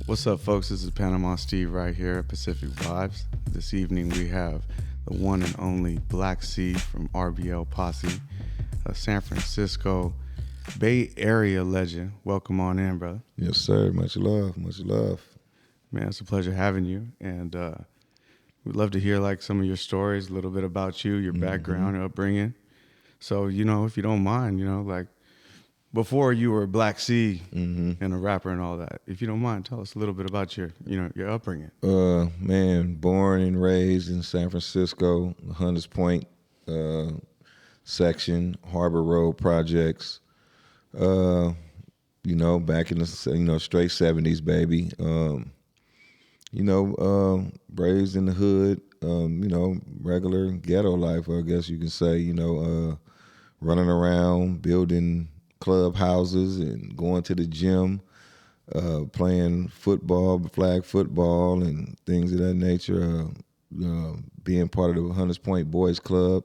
What's up, folks? This is Panama Steve right here at Pacific Vibes. This evening we have the one and only Black C from RBL Posse, a San Francisco Bay Area legend. Welcome on in, brother. Yes, sir. Much love. Much love. Man, it's a pleasure having you. And we'd love to hear like some of your stories, a little bit about you, your background, your upbringing. So, if you don't mind, like before you were Black C and a rapper and all that, if you don't mind, tell us a little bit about your upbringing. Man, born and raised in San Francisco, Hunters Point section, Harbor Road projects. Back in the straight 70s, baby. Raised in the hood. Regular ghetto life, I guess you can say. Running around, building clubhouses and going to the gym, playing football, flag football, and things of that nature. Being part of the Hunters Point Boys Club.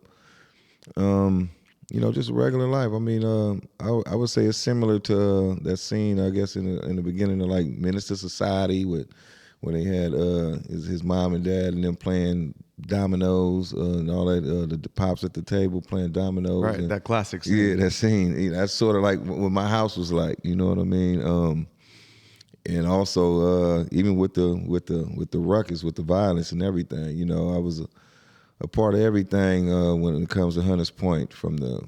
Just regular life. I mean, I would say it's similar to that scene, I guess, in the beginning of like Minister Society when they had his mom and dad and them playing dominoes and all that, the pops at the table playing dominoes. Right, and, that classic scene. Yeah, that scene. That's sort of like what my house was like. You know what I mean? And also even with the ruckus, with the violence and everything. I was a part of everything when it comes to Hunters Point, from the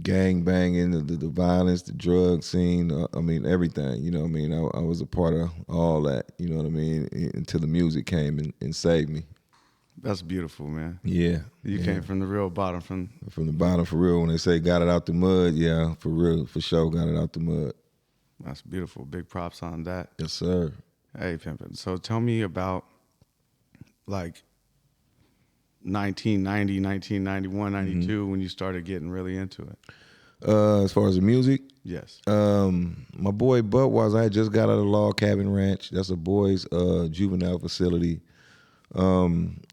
gang banging, the violence, the drug scene. Everything. I was a part of all that. You know what I mean? Until the music came and saved me. That's beautiful, man. Yeah. You came from the real bottom. From the bottom, for real. When they say got it out the mud, yeah, for real, for sure, got it out the mud. That's beautiful. Big props on that. Yes, sir. Hey, pimpin'. So tell me about like 1990, 1991, 92 when you started getting really into it. As far as the music? Yes. My boy Budweiser, I had just got out of Log Cabin Ranch. That's a boys' juvenile facility.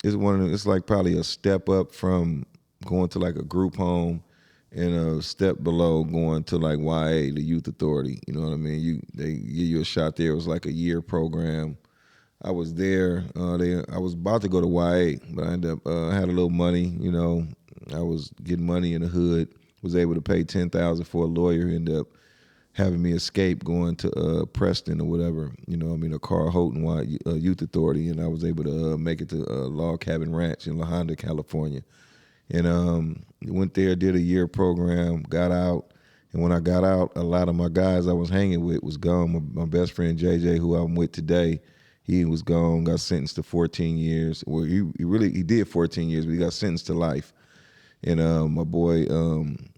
It's like probably a step up from going to like a group home, and a step below going to like YA, the Youth Authority. You know what I mean? They give you a shot there. It was like a year program. I was there. I was about to go to YA, but I ended up had a little money. I was getting money in the hood. Was able to pay $10,000 for a lawyer. Ended up having me escape, going to Preston or whatever. A Carl Houghton Youth Authority, and I was able to make it to Log Cabin Ranch in La Honda, California. And went there, did a year program, got out. And when I got out, a lot of my guys I was hanging with was gone. My best friend JJ, who I'm with today, he was gone, got sentenced to 14 years. Well, he did 14 years, but he got sentenced to life. And my boy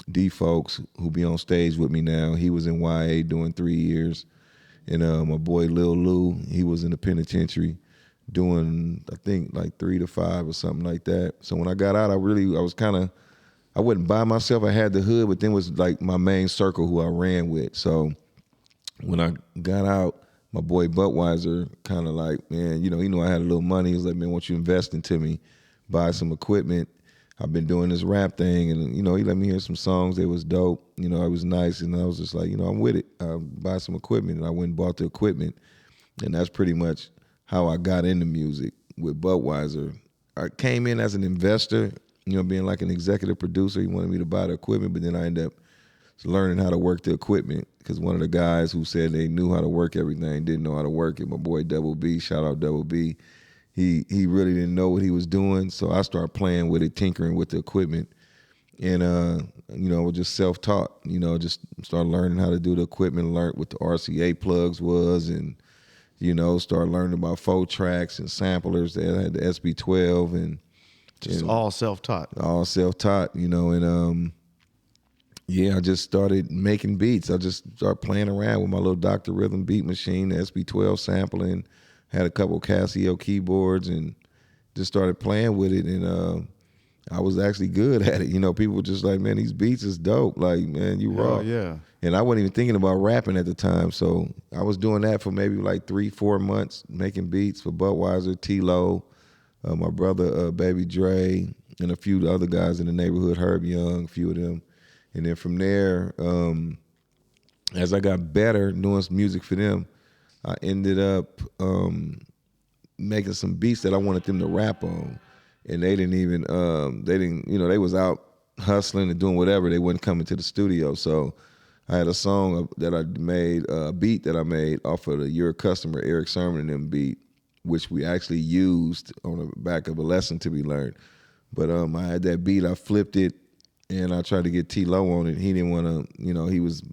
D Folks, who be on stage with me now, he was in YA doing 3 years. And my boy Lil Lou, he was in the penitentiary doing, I think, like 3 to 5 or something like that. So when I got out, I wasn't by myself. I had the hood, but then was like my main circle who I ran with. So when I got out, my boy Budweiser kind of like, man, he knew I had a little money. He was like, man, why don't you invest into me, buy some equipment. I've been doing this rap thing, and he let me hear some songs. It was dope. It was nice, and I was just like, I'm with it. I'll buy some equipment, and I went and bought the equipment, and that's pretty much how I got into music with Budweiser. I came in as an investor, being like an executive producer. He wanted me to buy the equipment, but then I ended up learning how to work the equipment, because one of the guys who said they knew how to work everything didn't know how to work it. My boy Double B, shout out Double B. He really didn't know what he was doing, so I started playing with it, tinkering with the equipment, and I was just self-taught. Just started learning how to do the equipment, learned what the RCA plugs was, and started learning about 4-tracks and samplers. They had the SB12 and just all self-taught. All self-taught, and I just started making beats. I just started playing around with my little Dr. Rhythm beat machine, the SB12 sampling. Had a couple Casio keyboards and just started playing with it, and I was actually good at it. People were just like, man, these beats is dope. Like, man, you raw. Yeah. And I wasn't even thinking about rapping at the time, so I was doing that for maybe like 3-4 months, making beats for Budweiser, T-Lo, my brother Baby Dre, and a few other guys in the neighborhood, Herb Young, a few of them. And then from there, as I got better doing some music for them, I ended up making some beats that I wanted them to rap on, and they didn't, you know, they was out hustling and doing whatever. They wasn't coming to the studio, so I had a song that I made, a beat that I made off of the Your Customer, Eric Sermon and them beat, which we actually used on the back of a lesson to be learned. But I had that beat, I flipped it, and I tried to get T-Lo on it. He didn't want to, you know, he was,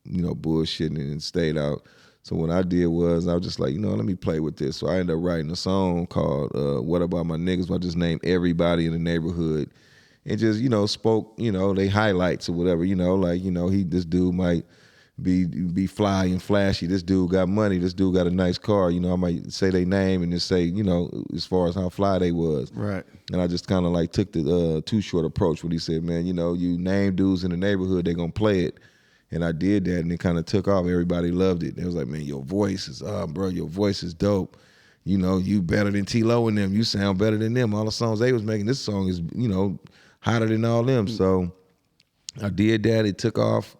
you know, bullshitting and stayed out. So what I did was I was just like, you know, let me play with this. So I ended up writing a song called What About My Niggas, where I just named everybody in the neighborhood and just, you know, spoke, you know, they highlights or whatever, you know, like, you know, this dude might be fly and flashy. This dude got money. This dude got a nice car. You know, I might say their name and just say, you know, as far as how fly they was. Right. And I just kind of like took the Too Short approach when he said, man, you know, you name dudes in the neighborhood, they gonna play it. And I did that, and it kind of took off. Everybody loved it. It was like, man, your voice is, bro, your voice is dope. You know, you better than T-Lo and them. You sound better than them. All the songs they was making, this song is, you know, hotter than all them. So I did that. It took off,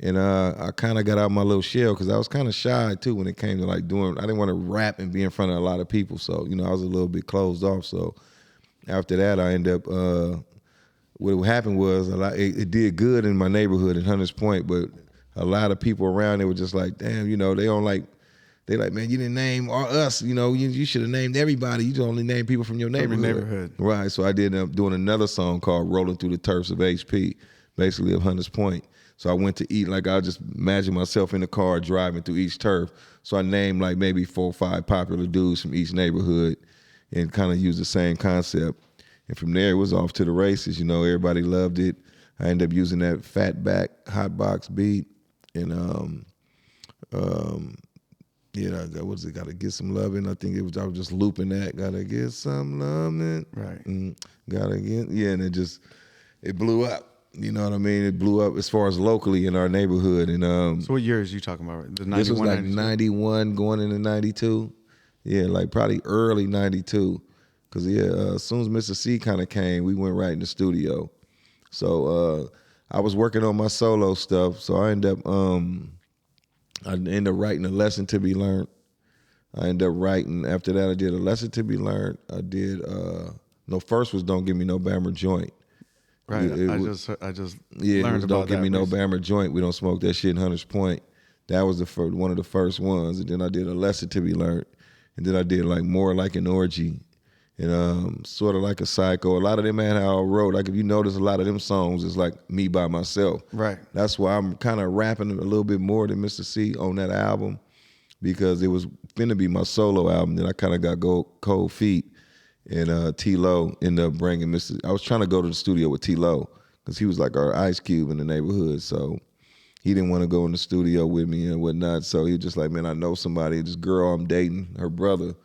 and I kind of got out of my little shell because I was kind of shy too when it came to like doing. I didn't want to rap and be in front of a lot of people. So you know, I was a little bit closed off. So after that, I ended up. What happened was it did good in my neighborhood in Hunters Point, but a lot of people around there were just like, damn, you know, they like, man, you didn't name us, you know, you should have named everybody. You only named people from your neighborhood. Right. So I did end up doing another song called Rolling Through the Turfs of HP, basically of Hunters Point. So I went to eat, like I just imagine myself in the car driving through each turf. So I named like maybe 4 or 5 popular dudes from each neighborhood and kind of used the same concept. And from there, it was off to the races. You know, everybody loved it. I ended up using that Fatback Hotbox beat. And, yeah, what is it? Gotta Get Some Lovin'. I think I was just looping that. Gotta get some lovin'. Right. Gotta get, yeah, and it blew up. You know what I mean? It blew up as far as locally in our neighborhood. And so what years are you talking about? The 91, this was like 92? 91 going into 92. Yeah, like probably early 92. Because, yeah, as soon as Mr. C kind of came, we went right in the studio. So I was working on my solo stuff. So I ended up writing a lesson to be learned. I ended up writing, after that I did a lesson to be learned. I did, first was Don't Give Me No Bammer Joint. Right, I just learned about Don't Give Me No recently. Bammer Joint. We don't smoke that shit in Hunters Point. That was one of the first ones. And then I did a lesson to be learned. And then I did like More Like an Orgy. And sort of like a Psycho. A lot of them had how I wrote. Like if you notice, a lot of them songs is like me by myself. Right. That's why I'm kind of rapping a little bit more than Mr. C on that album, because it was finna be my solo album. Then I kind of got cold feet, and T-Lo ended up bringing Mr. I was trying to go to the studio with T-Lo because he was like our Ice Cube in the neighborhood. So he didn't want to go in the studio with me and whatnot. So he was just like, man, I know somebody. This girl I'm dating, her brother,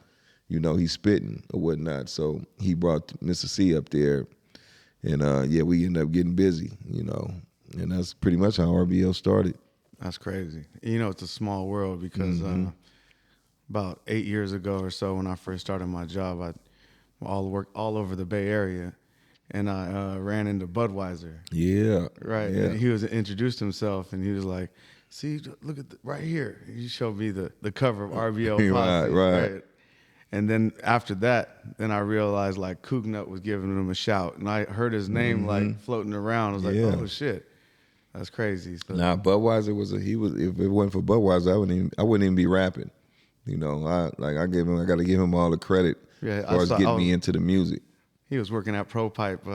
you know, he's spitting or whatnot. So he brought Mr. C up there. And, yeah, we ended up getting busy, you know. And that's pretty much how RBL started. That's crazy. You know, it's a small world because about 8 years ago or so when I first started my job, I worked all over the Bay Area. And I ran into Budweiser. Yeah. Right. Yeah. And he introduced himself, and he was like, see, look at right here. He showed me the cover of RBL Posse. Right. And then after that, then I realized like Cougnut was giving him a shout, and I heard his name like floating around. I was like, oh shit, that's crazy. So, Nah, Budweiser was if it wasn't for Budweiser, I wouldn't even be rapping. You know, I got to give him all the credit as far as getting me into the music. He was working at Pro Pipe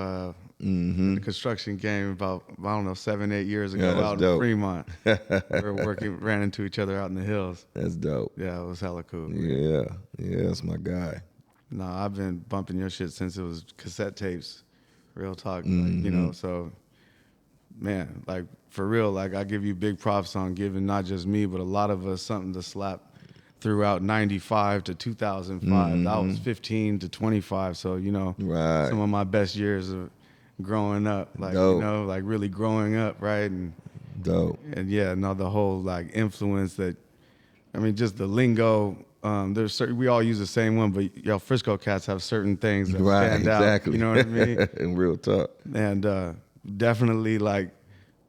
in the construction game about, I don't know, 7, 8 years ago out in Fremont. We ran into each other out in the hills. That's dope. Yeah, it was hella cool. Yeah, that's my guy. No, I've been bumping your shit since it was cassette tapes. Real talk, like, you know, so, man, like, for real, like, I give you big props on giving not just me, but a lot of us something to slap throughout 95 to 2005. That was 15 to 25. So, you know, some of my best years of growing up, like, dope. You know, like really growing up, right? And dope. And yeah, no, the whole like influence that, I mean, just the lingo. There's certain, we all use the same one, but y'all Frisco cats have certain things that stand out. You know what I mean? In real talk. And definitely like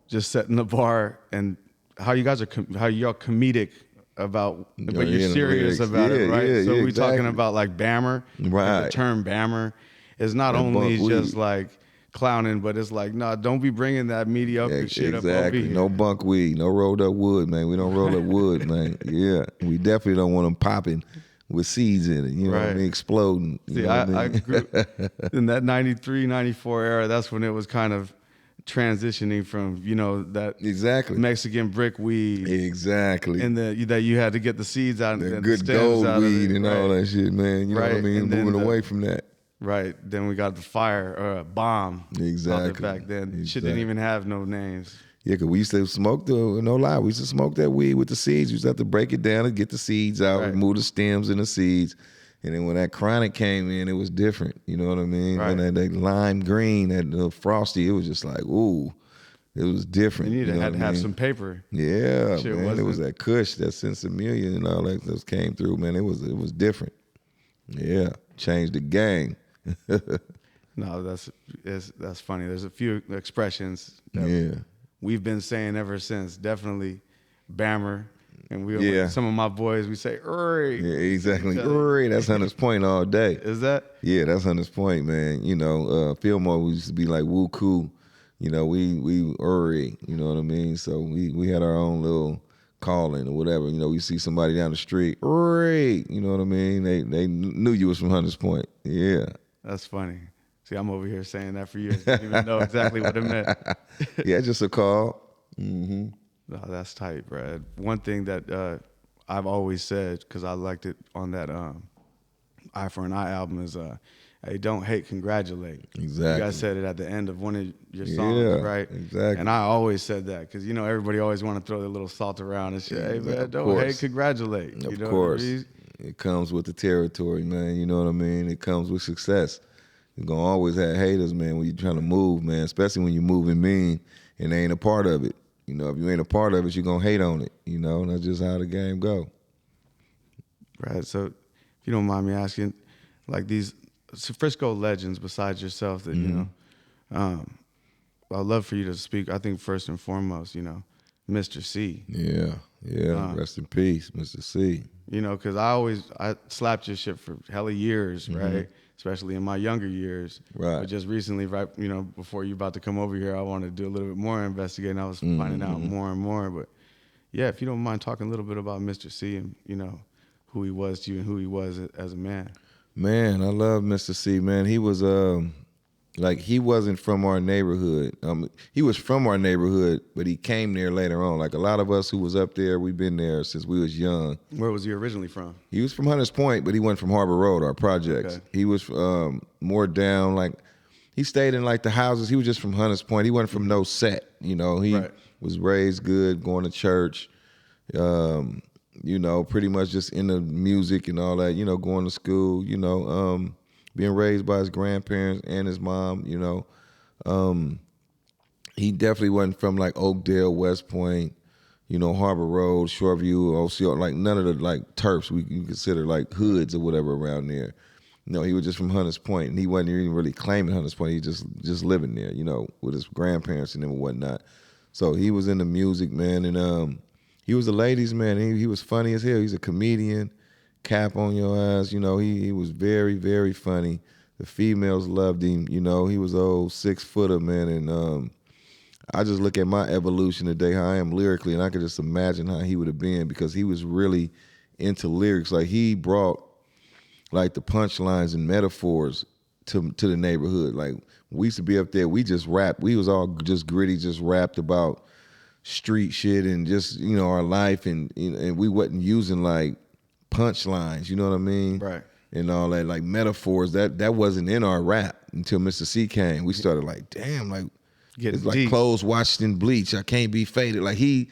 just setting the bar, and how you guys are, how y'all comedic about, Yeah, but you're yeah, the serious lyrics. about it, Yeah, right? yeah, So yeah, we talking exactly. about like Bammer, like the Right. term Bammer is not That bunk only just weed. like clowning, but it's like, no, don't be bringing that mediocre shit up over Exactly. here. No bunk weed. No rolled up wood, man. We don't roll up wood, man. Yeah. We definitely don't want them popping with seeds in it. You know what I Right. mean? Exploding. You See, know what I I mean? grew in that 93, 94 era. That's when it was kind of transitioning from, that Exactly. Mexican brick weed Exactly. and that you had to get the seeds out and The then the good stems gold out of weed it. and all Right. that shit, man. You know what I Right. mean? And then Moving away from that. right. Then we got the fire or a bomb. Called it Exactly. back then. Shit didn't Exactly. even have no names. Yeah, because we used to smoke no lie, we used to smoke that weed with the seeds. We used to have to break it down and get the seeds out, Right. remove the stems and the seeds. And then when that chronic came in, it was different. You know what I mean? Right. When that lime green, that frosty, it was just like, ooh, it was different. And you know had what to I have mean? some paper. Yeah, Shit man. It was wasn't. that kush, that sensimilla and all that just came through, man. It was different. Yeah. Changed the game. No, that's funny. There's a few expressions that Yeah. we've been saying ever since. Definitely Bammer. And Yeah. some of my boys, we say, Uri. Yeah, exactly. That's Hunter's Point all day. Is that? Yeah, that's Hunter's Point, man. You know, Fillmore, we used to be like woo coo. You know, we Uri, you know what I mean? So we had our own little calling or whatever. You know, we see somebody down the street, Uri, you know what I mean? They knew you was from Hunter's Point. Yeah. That's funny. See, I'm over here saying that for years. Didn't even know exactly what it meant. Yeah, just a call. Mm-hmm. No, that's tight, Brad. One thing that I've always said, because I liked it on that Eye for an Eye album, is hey, don't hate, congratulate. Exactly. You guys said it at the end of one of your songs, Yeah, right? exactly. And I always said that because, everybody always want to throw their little salt around and shit. Hey, man, Of don't course. hate, congratulate. Of You know course. what I mean? It comes with the territory, man. You know what I mean? It comes with success. You're going to always have haters, man, when you're trying to move, man, especially when you're moving mean and they ain't a part of it. You know, if you ain't a part of it, you're going to hate on it. You know, and that's just how the game go. Right. So if you don't mind me asking, like these Frisco legends besides yourself that, I'd love for you to speak. I think first and foremost, Mr. C. Yeah. Rest in peace, Mr. C. Because I slapped your shit for hella years, right? Especially in my younger years. Right. But just recently, right, before you about to come over here, I wanted to do a little bit more investigating. I was finding out more and more. But yeah, if you don't mind talking a little bit about Mr. C and, who he was to you and who he was as a man. Man, I love Mr. C, man. He was he wasn't from our neighborhood. He was from our neighborhood, but he came there later on. Like a lot of us who was up there, we've been there since we was young. Where was he originally from? He was from Hunters Point, but he went from Harbor Road, our projects. Okay. He was more down, like he stayed in like the houses. He was just from Hunters Point. He wasn't from no set. He Right. was raised good, going to church. Pretty much just into music and all that. Going to school. Being raised by his grandparents and his mom. He definitely wasn't from like Oakdale, West Point. Harbor Road, Shoreview, OCO, like none of the like turfs we consider like hoods or whatever around there. He was just from Hunters Point, and he wasn't even really claiming Hunters Point. He just living there, with his grandparents and them and whatnot. So he was into music, man, and he was a ladies' man. He was funny as hell. He's a comedian, cap on your ass. He was very, very funny. The females loved him. He was an old 6-footer, man, and I just look at my evolution today, how I am lyrically, and I could just imagine how he would have been because he was really into lyrics. Like he brought like the punchlines and metaphors to the neighborhood. Like we used to be up there, we just rapped. We was all just gritty, just rapped about street shit and just, our life and we wasn't using like punchlines, you know what I mean? Right. And all that, like metaphors, that wasn't in our rap until Mr. C came. We started like, damn, like it's like deep. clothes washed in bleach. I can't be faded. Like he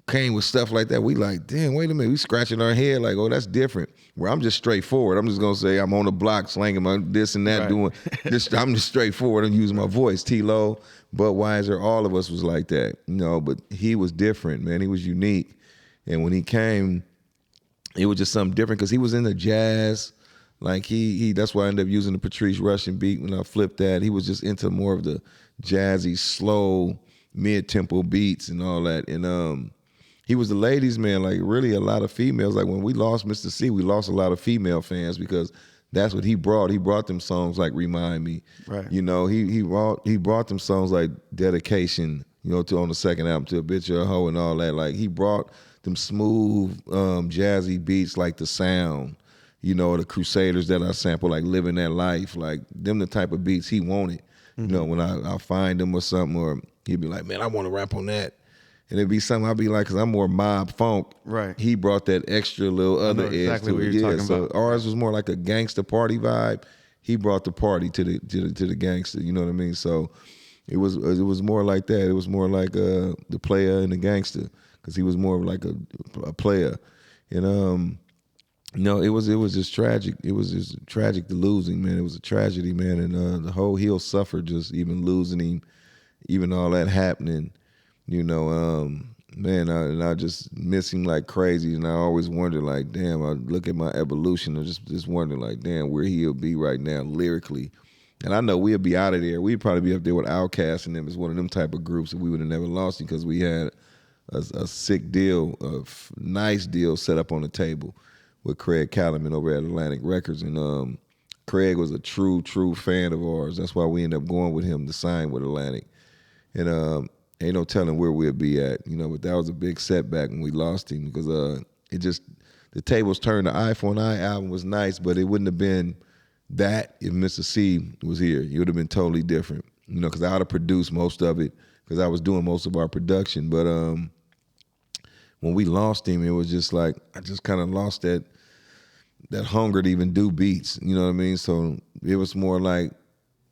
came with stuff like that. We like, damn, wait a minute. We scratching our head like, oh, that's different. Where I'm just straightforward. I'm just gonna say I'm on the block slanging my this and that, Right. doing this. I'm just straightforward. I'm using my voice. T-Lo, Budweiser, all of us was like that, But he was different, man. He was unique, and when he came, it was just something different because he was into jazz. Like he that's why I ended up using the Patrice Russian beat when I flipped that. He was just into more of the jazzy, slow, mid-tempo beats and all that. And he was the ladies' man. Like really, a lot of females. Like when we lost Mr. C, we lost a lot of female fans because that's what he brought. He brought them songs like "Remind Me." Right. You know, he brought them songs like "Dedication." You know, to on the second album, to "A Bitch or a Hoe" and all that. Like he brought them smooth, jazzy beats like "The Sound." You know, the Crusaders that I sample, like "Living That Life." Like them, the type of beats he wanted. You know, when I find him or something, or he'd be like, "Man, I want to rap on that." And it'd be something I'd be like, because I'm more mob funk. Right. He brought that extra little other edge exactly to what it. you're Yeah, talking so about. ours was more like a gangster party vibe. He brought the party to the gangster. You know what I mean? So it was more like that. It was more like the player and the gangster, because he was more like a player. And no, it was just tragic. It was just tragic to lose him, man. It was a tragedy, man. And the whole hill suffered just even losing him, even all that happening. You know, man, I just miss him like crazy, and I always wonder, like, damn, I look at my evolution and just wonder, like, damn, where he'll be right now lyrically. And I know we'll be out of there. We'd probably be up there with Outkast and them as one of them type of groups, and we would have never lost him because we had a sick deal, nice deal set up on the table with Craig Callaman over at Atlantic Records. And Craig was a true fan of ours. That's why we ended up going with him to sign with Atlantic. And ain't no telling where we'll be at, you know, but that was a big setback when we lost him, because the tables turned. The Eye for an Eye album was nice, but it wouldn't have been that if Mr. C was here. It would have been totally different, you know, because I would have produced most of it, because I was doing most of our production. But when we lost him, it was just like, I just kind of lost that hunger to even do beats, you know what I mean? So it was more like,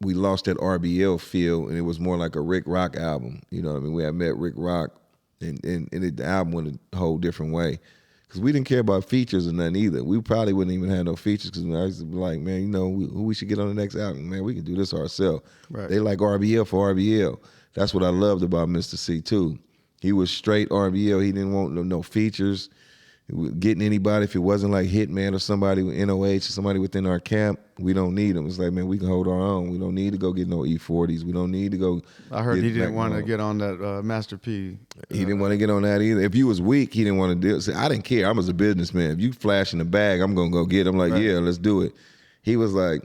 we lost that RBL feel, and it was more like a Rick Rock album. You know what I mean? We had met Rick Rock, and the album went a whole different way. Because we didn't care about features or nothing either. We probably wouldn't even have no features, because I used to be like, man, you know, who we should get on the next album? Man, we can do this ourselves. Right. They like RBL for RBL. That's what I loved about Mr. C, too. He was straight RBL. He didn't want no features. Getting anybody, if it wasn't like Hitman or somebody with NOH or somebody within our camp, we don't need them. It's like, man, we can hold our own. We don't need to go get no E40s. We don't need to go. I heard he didn't want to get on that Master P. He didn't want to get on that either. If you was weak, he didn't want to do it. See, I didn't care. I was a businessman. If you flash in the bag, I'm going to go get it. I'm like, yeah, let's do it. He was like,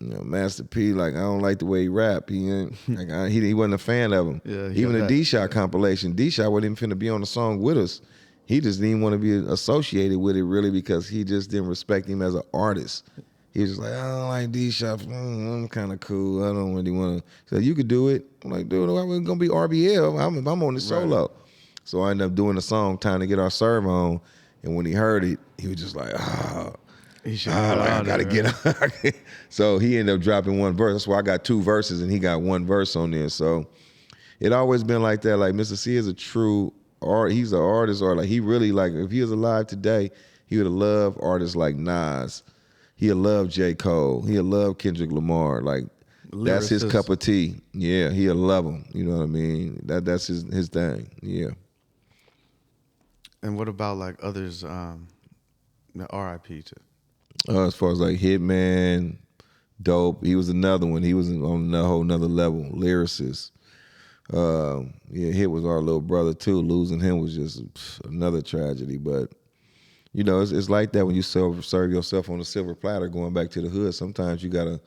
you know, Master P, like, I don't like the way he rap. He ain't, like, he wasn't a fan of him. Yeah, even the D-Shot compilation, D-Shot wasn't even finna be on the song with us. He just didn't want to be associated with it, really, because he just didn't respect him as an artist. He was just like, I don't like D-Shot. I'm kind of cool. I don't really want to. So you could do it. I'm like, dude, I'm going to be RBL. I'm on the solo. Right. So I ended up doing the song, Time to Get Our Serve On. And when he heard it, he was just like, I got to get out. So he ended up dropping one verse. That's why I got two verses and he got one verse on there. So it always been like that. Like, Mr. C is a true art. He's an artist, or like, he really, like, if he was alive today, he would have loved artists like Nas. He'll love J. Cole. He'll love Kendrick Lamar. Like, that's his cup of tea. Yeah, he'll love him. You know what I mean? That's his thing. Yeah. And what about like others? The RIP to. As far as like Hitman, Dope, he was another one. He was on a whole nother level. Lyricist. Hit was our little brother too. Losing him was just another tragedy. But you know, it's like that when you serve yourself on a silver platter. Going back to the hood, sometimes you gotta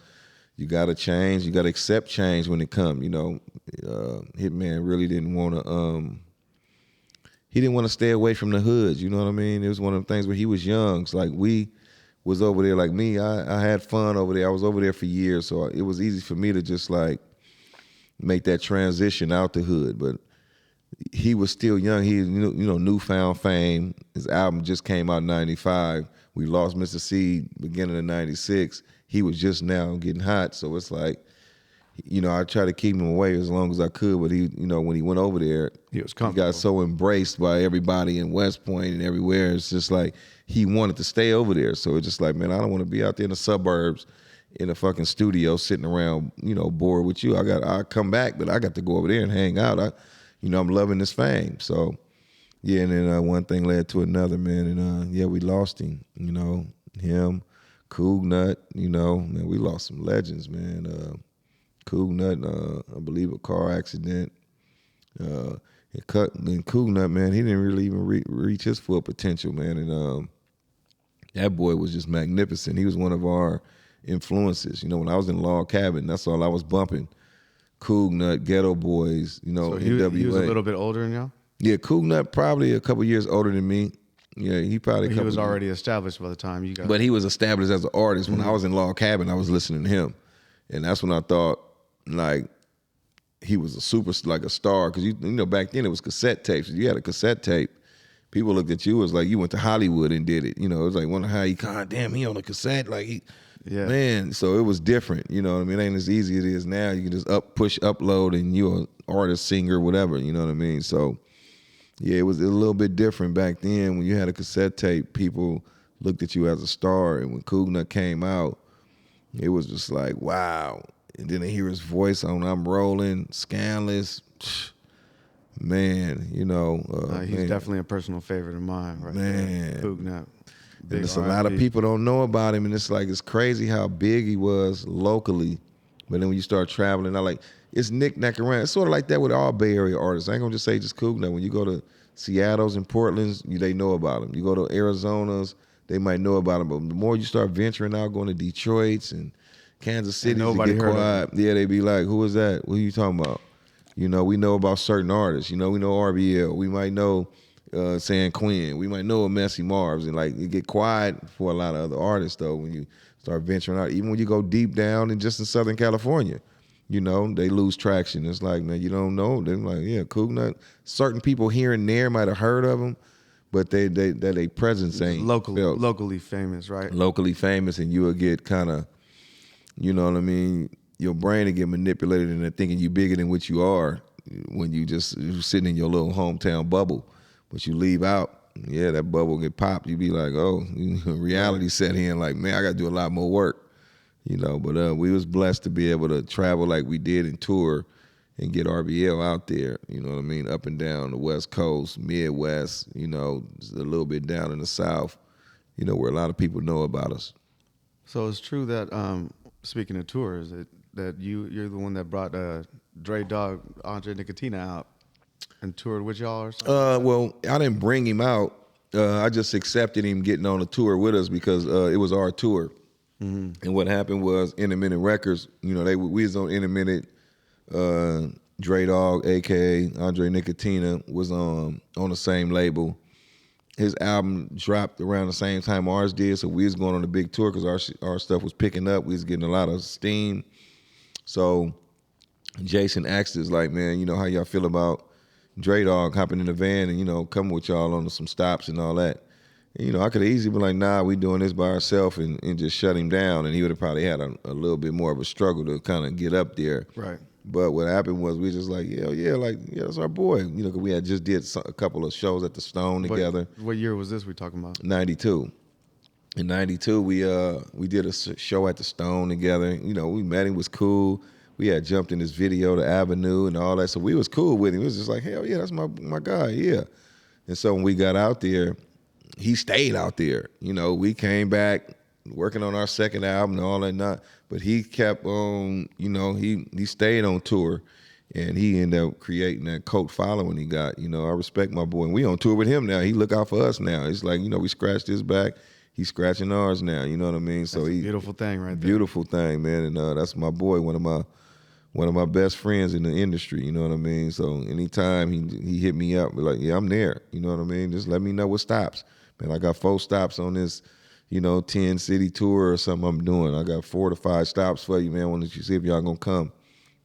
change. You gotta accept change when it comes. You know, Hitman really didn't want to. He didn't want to stay away from the hoods. You know what I mean? It was one of the things where he was young. It's like we was over there. Like me, I had fun over there. I was over there for years, so it was easy for me to just like make that transition out the hood. But he was still young. He, you know, newfound fame. His album just came out in '95. We lost Mr. C beginning of '96. He was just now getting hot. So it's like, you know, I tried to keep him away as long as I could. But he, you know, when he went over there, he got so embraced by everybody in West Point and everywhere. It's just like he wanted to stay over there. So it's just like, man, I don't want to be out there in the suburbs in a fucking studio sitting around, you know, bored with you. I come back, but I got to go over there and hang out. I'm loving this fame. So, yeah, and then one thing led to another, man. And, we lost him, you know, him, Cool Nut, you know. Man, we lost some legends, man. Cool Nut, I believe a car accident. And And Cool Nut, man, he didn't really even reach his full potential, man. And that boy was just magnificent. He was one of our influences. You know, when I was in Log Cabin, that's all I was bumping. Cool Nut, Ghetto Boys, you know, So NWA. he was a little bit older than y'all? Yeah, Cool Nut probably a couple years older than me. Yeah, he probably. He was already established by the time you got. But he was established as an artist. When I was in Log Cabin, I was listening to him, and that's when I thought like he was a star. Because you know back then it was cassette tapes. You had a cassette tape. People looked at you as like you went to Hollywood and did it. You know, it was like wonder how he. God damn, he on a cassette like he. Yeah. Man, so it was different. You know what I mean? It ain't as easy as it is now. You can just push, upload, and you're an artist, singer, whatever. You know what I mean? So. Yeah, it was a little bit different back then. When you had a cassette tape, people looked at you as a star. And when Cool Nut came out, it was just like, wow. And then to hear his voice on I'm Rolling, Scandalous, man, you know. He's definitely a personal favorite of mine right there. Cool Nut. And there's a lot of people don't know about him. And it's like, it's crazy how big he was locally. But then when you start traveling, it's knick-knack around. It's sort of like that with all Bay Area artists. I ain't gonna just say just Cool Nut. When you go to Seattle's and Portland's, they know about him. You go to Arizona's, they might know about him. But the more you start venturing out, going to Detroit's and Kansas City, nobody get heard quiet. Yeah, they be like, who is that? What are you talking about? You know, we know about certain artists. You know, we know RBL. We might know San Quinn. We might know Messy Marv's. And like, you get quiet for a lot of other artists, though, when you start venturing out. Even when you go deep down and just in Southern California, you know, they lose traction. It's like, man, you don't know. They're like, yeah, Cool Nut. Certain people here and there might have heard of them, but they presence ain't locally famous, right? Locally famous, and you will get kind of, you know what I mean? Your brain will get manipulated into thinking you bigger than what you are when you're sitting in your little hometown bubble. But you leave out, yeah, that bubble get popped. You be like, oh, reality set in. Like, man, I got to do a lot more work. You know, but we was blessed to be able to travel like we did and tour and get RBL out there, you know what I mean, up and down the West Coast, Midwest, you know, a little bit down in the South, you know, where a lot of people know about us. So it's true that, speaking of tours, that you're the one that brought Dre Dog, Andre Nicotina out and toured with y'all or something? Well, I didn't bring him out. I just accepted him getting on a tour with us because it was our tour. Mm-hmm. And what happened was Intermittent Records, you know, we was on Intermittent. Dre Dog, aka Andre Nicotina, was on the same label. His album dropped around the same time ours did, so we was going on a big tour because our stuff was picking up. We was getting a lot of steam. So Jason asked us, like, man, you know, how y'all feel about Dre Dog hopping in the van and, you know, coming with y'all on some stops and all that? You know, I could have easily been like, nah, we doing this by ourselves and just shut him down. And he would have probably had a little bit more of a struggle to kind of get up there. Right. But what happened was we just like, yeah, that's our boy. You know, 'cause we had just did a couple of shows at the Stone together. What year was this we talking about? 92. In 92, we did a show at the Stone together. You know, we met him, was cool. We had jumped in this video, The Avenue and all that. So we was cool with him. It was just like, hell yeah, that's my guy, yeah. And so when we got out there, he stayed out there. You know, we came back working on our second album and all that but he kept on, you know, he stayed on tour and he ended up creating that cult following he got. You know, I respect my boy. And we on tour with him now. He look out for us now. It's like, you know, we scratched his back. He's scratching ours now. You know what I mean? So that's a beautiful thing right there. Beautiful thing, man. And that's my boy, one of my best friends in the industry, you know what I mean? So anytime he hit me up, be like, yeah, I'm there. You know what I mean? Just let me know what stops. Man, I got 4 stops on this, you know, 10-city tour or something I'm doing. I got 4 to 5 stops for you, man. Why don't you see if y'all gonna come?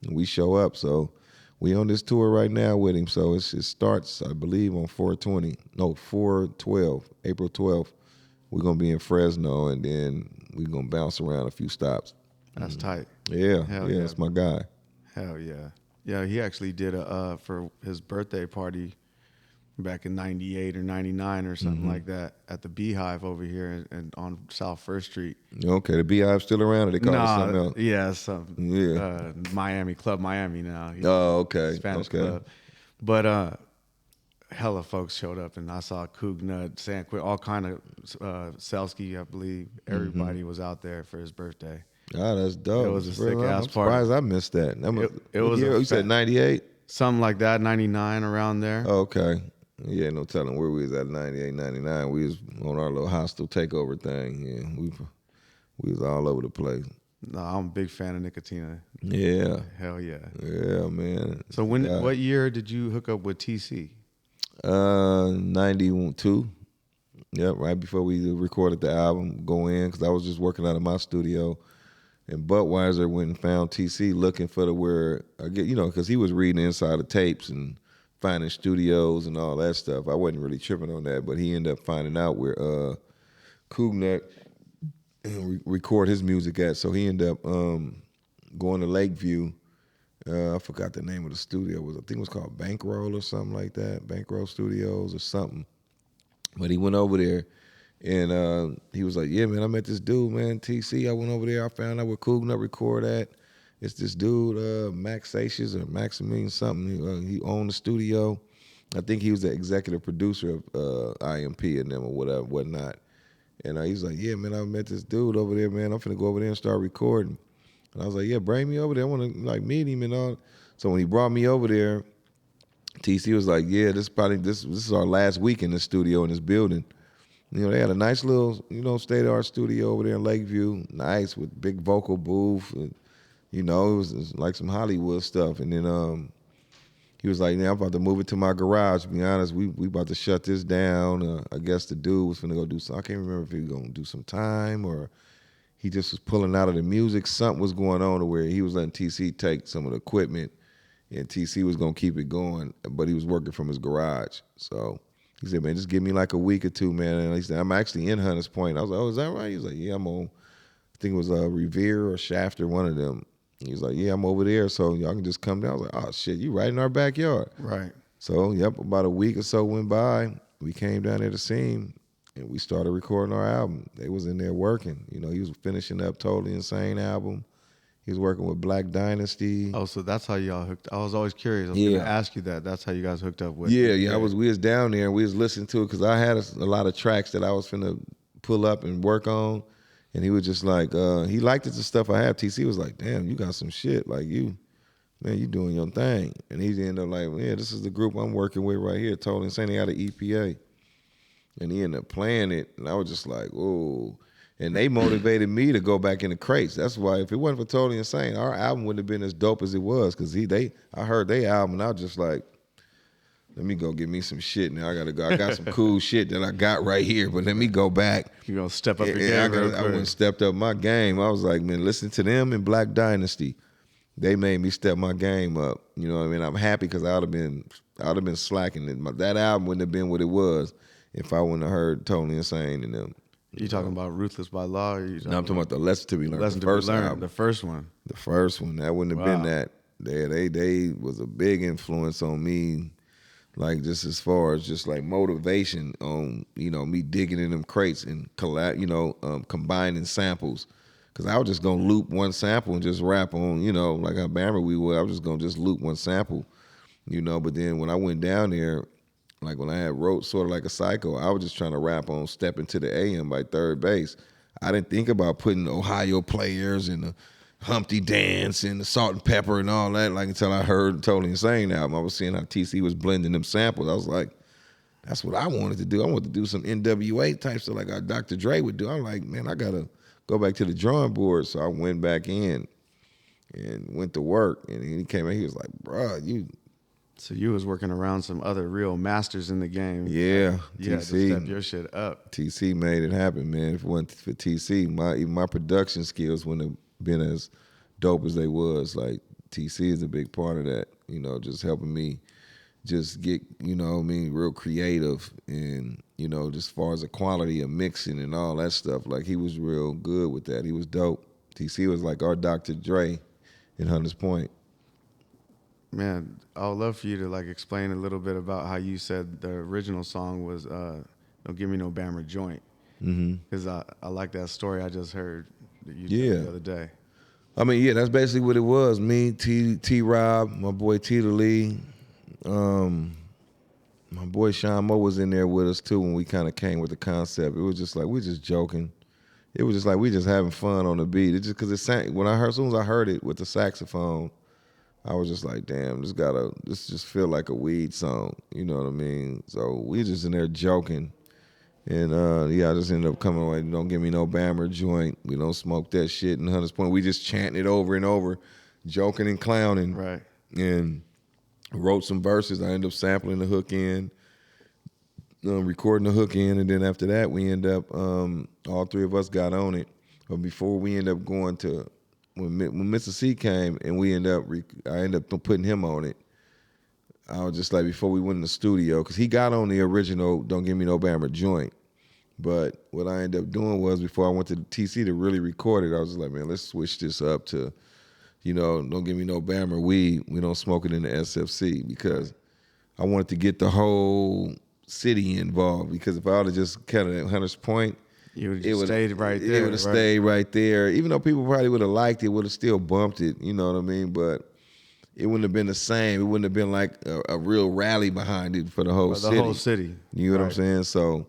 And we show up. So we on this tour right now with him. So it starts, I believe, on 4/12, April 12th. We're gonna be in Fresno and then we're gonna bounce around a few stops. That's tight. Yeah, Hell yeah, that's my guy. Hell yeah. Yeah, he actually did for his birthday party back in 98 or 99 or something like that at the Beehive over here and on South First Street. Okay, the Beehive's still around, or they call it something else? Yeah, Miami, Club Miami now. Okay. Spanish club. But hella folks showed up, and I saw Coog Nut, San Quinn, all kind of, Selsky, I believe. Everybody was out there for his birthday. Ah, that's dope. It was a sick-ass party. I'm surprised I missed that. You said 98? something like that, 99 around there. Okay. Yeah, no telling where we was at 98, 99. We was on our little hostile takeover thing. Yeah, we was all over the place. No, I'm a big fan of Nicotina. Yeah. Hell yeah. Yeah, man. So what year did you hook up with TC? 92. Yep, right before we recorded the album, go in, because I was just working out of my studio. And Budweiser went and found TC looking for because he was reading inside the tapes and finding studios and all that stuff. I wasn't really tripping on that, but he ended up finding out where Coognet record his music at. So he ended up going to Lakeview. I forgot the name of the studio. I think it was called Bankroll or something like that. Bankroll Studios or something. But he went over there and he was like, yeah, man, I met this dude, man, TC. I went over there. I found out where Coognet record at. It's this dude, Max Satius or Maximilian something. He owned the studio. I think he was the executive producer of IMP and them or whatnot. And he's like, yeah, man, I met this dude over there, man. I'm finna go over there and start recording. And I was like, yeah, bring me over there. I want to meet him and all. So when he brought me over there, TC was like, yeah, this is our last week in the studio in this building. They had a nice little, state-of-the-art studio over there in Lakeview, nice with big vocal booth. And, it was like some Hollywood stuff. And then he was like, I'm about to move it to my garage. To be honest, we about to shut this down. I guess the dude was finna go do something. I can't remember if he was gonna do some time or he just was pulling out of the music. Something was going on to where he was letting TC take some of the equipment and TC was gonna keep it going, but he was working from his garage. So he said, man, just give me like a week or two, man. And he said, I'm actually in Hunters Point. I was like, oh, is that right? He was like, yeah, I'm on, I think it was Revere or Shafter, one of them. He was like, yeah, I'm over there, so y'all can just come down. I was like, oh, shit, you right in our backyard. Right. So, yep, about a week or so went by. We came down there to see him, and we started recording our album. They was in there working. He was finishing up Totally Insane album. He was working with Black Dynasty. Oh, so that's how y'all hooked. I was always curious. I was going to ask you that. That's how you guys hooked up with. Yeah. We was down there, and we was listening to it because I had a lot of tracks that I was finna pull up and work on. And he was just like, he liked the stuff I have. TC was like, damn, you got some shit. Like you doing your thing. And he ended up like, yeah, this is the group I'm working with right here. Totally Insane. They had an EPA. And he ended up playing it. And I was just like, whoa. And they motivated me to go back in the crates. That's why if it wasn't for Totally Insane, our album wouldn't have been as dope as it was. Because I heard their album and I was just like, let me go get me some shit now. I gotta go. I got some cool shit that I got right here, but let me go back. You're gonna step up your game. I went and stepped up my game. I was like, man, listen to them in Black Dynasty. They made me step my game up. You know what I mean? I'm happy because I would have been slacking. That album wouldn't have been what it was if I wouldn't have heard Totally Insane and them. You talking about Ruthless by Law? Or I'm talking about the Lesson to Be Learned. Lesson to Be Learned. The first one. The first one. That wouldn't have been that. They was a big influence on me. Like just as far as just like motivation on, me digging in them crates and combining samples. Cause I was just gonna loop one sample and just rap on, like how Bammer we were. I was just gonna just loop one sample, But then when I went down there, like when I had wrote sort of like a psycho, I was just trying to rap on Step Into the AM by Third Base. I didn't think about putting Ohio Players and the Humpty Dance and the Salt and Pepper and all that, like until I heard Totally Insane album. I was seeing how TC was blending them samples. I was like, that's what I wanted to do. I wanted to do some NWA type stuff like how Dr. Dre would do. I'm like, man, I gotta go back to the drawing board. So I went back in and went to work. And he came in, he was like, bruh, you. So you was working around some other real masters in the game. Yeah, you had to step your shit up. TC made it happen, man. If it wasn't for TC, even my production skills wouldn't have been as dope as they was. Like TC is a big part of that, just helping me just get, real creative and, just as far as the quality of mixing and all that stuff. Like he was real good with that. He was dope. TC was like our Dr. Dre in Hunters Point. Man, I would love for you to like explain a little bit about how you said the original song was "Don't Give Me No Bammer Joint," because I like that story I just heard that you told the other day. I mean, that's basically what it was. Me, T-Rob, my boy Tita Lee, my boy Sean Mo was in there with us too when we kind of came with the concept. It was just like we just joking. It was just like we just having fun on the beat. It just because it sang as soon as I heard it with the saxophone. I was just like, damn, this just feel like a weed song. You know what I mean? So we just in there joking. And I just ended up coming away, don't give me no Bammer joint. We don't smoke that shit in Hunters Point. We just chanting it over and over, joking and clowning. Right. And wrote some verses. I ended up sampling the hook in, recording the hook in, and then after that we ended up, all three of us got on it. But before we ended up going to, when Mr. C came and I ended up putting him on it. I was just like, before we went in the studio, because he got on the original Don't Give Me No Bammer joint. But what I ended up doing was, before I went to the TC to really record it, I was just like, man, let's switch this up to, Don't Give Me No Bammer weed. We don't smoke it in the SFC, because I wanted to get the whole city involved. Because if I would have just kept it at Hunters Point, You would have stayed right there. It would have stayed right there. Even though people probably would have liked it, would have still bumped it, you know what I mean? But it wouldn't have been the same. It wouldn't have been like a real rally behind it for the whole city. The whole city. You know what I'm saying? So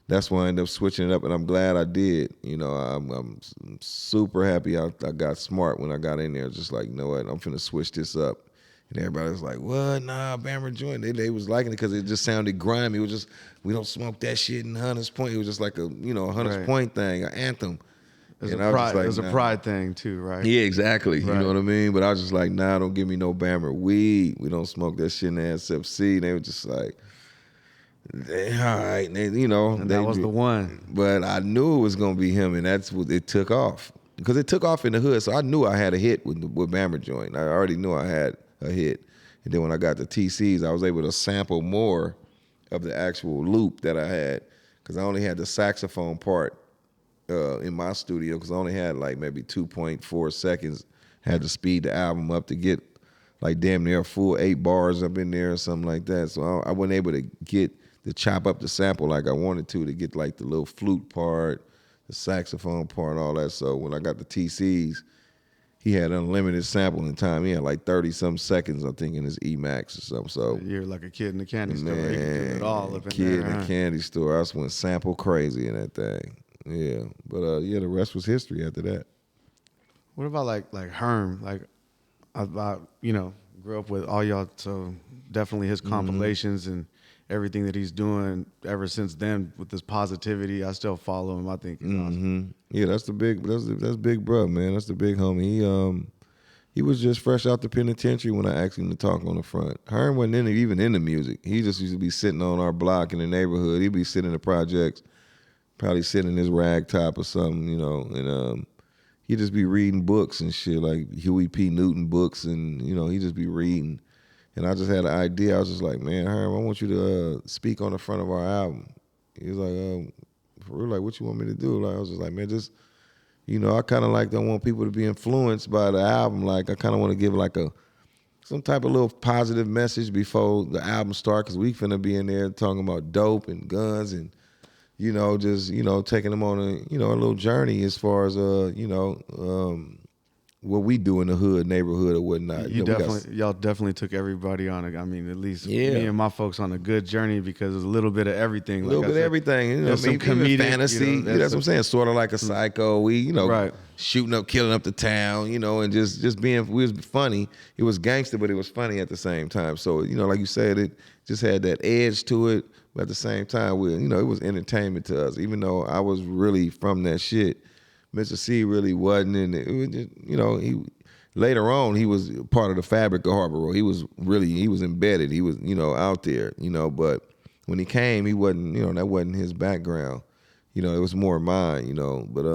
that's why I ended up switching it up, and I'm glad I did. I'm super happy I got smart when I got in there. Just like, you know what, I'm finna switch this up. And everybody was like, what? Nah, Bammer joint. They was liking it because it just sounded grimy. It was just, we don't smoke that shit in Hunters Point. It was just like a Hunters Point thing, an anthem. It was a pride thing too, right? Yeah, exactly. Right. You know what I mean? But I was just like, nah, don't give me no Bammer weed. We don't smoke that shit in the SFC. They were just like, all right. And that was the one. But I knew it was going to be him, and that's what it took off. Because it took off in the hood, so I knew I had a hit with Bammer joint. I already knew I had a hit. And then when I got the TCs, I was able to sample more of the actual loop that I had, because I only had the saxophone part in my studio, because I only had like maybe 2.4 seconds. Had to speed the album up to get like damn near a full 8 bars up in there or something like that. So I wasn't able to chop up the sample like I wanted to get like the little flute part, the saxophone part, and all that. So when I got the TCs, he had unlimited sampling time. He had like 30-some seconds, I think, in his E-Max or something. So you're like a kid in the candy store. Man, You can do it all up in kid there. in the candy store. I just went sample crazy in that thing. Yeah. But the rest was history after that. What about like Herm? Like, I grew up with all y'all, so definitely his compilations and everything that he's doing ever since then with this positivity. I still follow him. I think he's awesome. Yeah, that's big bro, man. That's the big homie. He was just fresh out the penitentiary when I asked him to talk on the front. Herm wasn't even in the music. He just used to be sitting on our block in the neighborhood. He'd be sitting in the projects, probably sitting in his rag top or something, and he'd just be reading books and shit, like Huey P. Newton books, and he'd just be reading. And I just had an idea. I was just like, man, Herm, I want you to speak on the front of our album. He was like, for real, like, what you want me to do? Like, I was just like, man, just, I kind of like don't want people to be influenced by the album. Like, I kind of want to give like some type of little positive message before the album starts, because we finna be in there talking about dope and guns and, just, taking them on a little journey as far as, what we do in the hood, neighborhood, or whatnot. Y'all definitely took everybody on it. I mean, at least me and my folks on a good journey, because there's a little bit of everything. A little bit of everything. Some comedic fantasy. That's what I'm saying. Sort of like a Psycho. We, shooting up, killing up the town, and just being, we was funny. It was gangster, but it was funny at the same time. So, like you said, it just had that edge to it. But at the same time, it was entertainment to us. Even though I was really from that shit, Mr. C really wasn't, and it was just, he later on he was part of the fabric of Harbor Road. He was embedded. He was out there, but when he came, he wasn't, that wasn't his background. It was more mine, But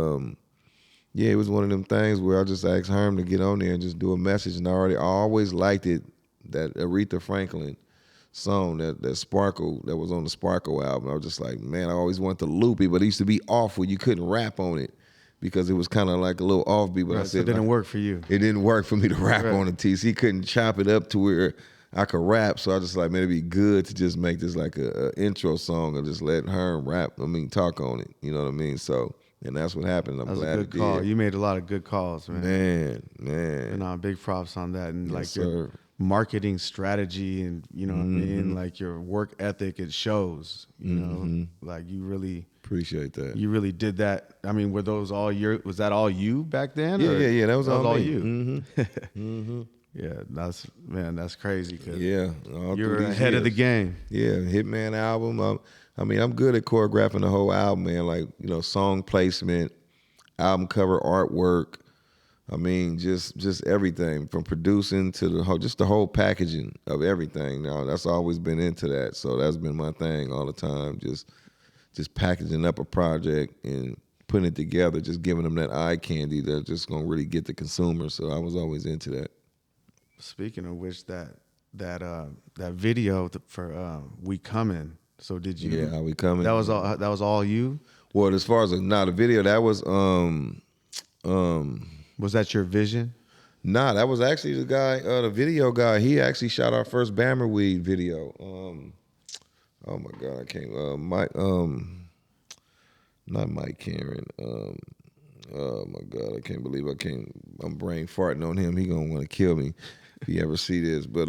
it was one of them things where I just asked Herm to get on there and just do a message, and I always liked it, that Aretha Franklin song, that Sparkle, that was on the Sparkle album. I was just like, man, I always wanted to loop it, but it used to be off where you couldn't rap on it, because it was kind of like a little offbeat. But I said, it didn't work for you. It didn't work for me to rap on the TC. Couldn't chop it up to where I could rap. So I just like, man, it'd be good to just make this like a intro song and just let Herm talk on it. You know what I mean? So, and that's what happened. I'm glad it did. Call. You made a lot of good calls, man. Man. And big props on that. And yes, your marketing strategy and, what I mean? Like your work ethic, it shows, like you really... Appreciate that. You really did that. I mean, was that all you back then? Yeah. That was all all me. you. Yeah, that's crazy because Yeah, all you're through these ahead of the years. game. Yeah, Hitman album. I mean, I'm good at choreographing the whole album, man. Like, song placement, album cover artwork. I mean, just everything from producing to the whole packaging of everything. Now, that's always been into that, so that's been my thing all the time. Just packaging up a project and putting it together, just giving them that eye candy that's just gonna really get the consumer. So I was always into that. Speaking of which, that video for "We Coming." So did Yeah, you? how we coming? That was all. That was all you. Well, as far as the video, that was um Was that your vision? nah, that was actually the guy, the video guy. He actually shot our first Bammer Weed video. Oh my God, I can't. Mike, not Mike Cameron. Oh my God, I can't believe I can't. I'm brain farting on him. He gonna want to kill me if he ever see this. But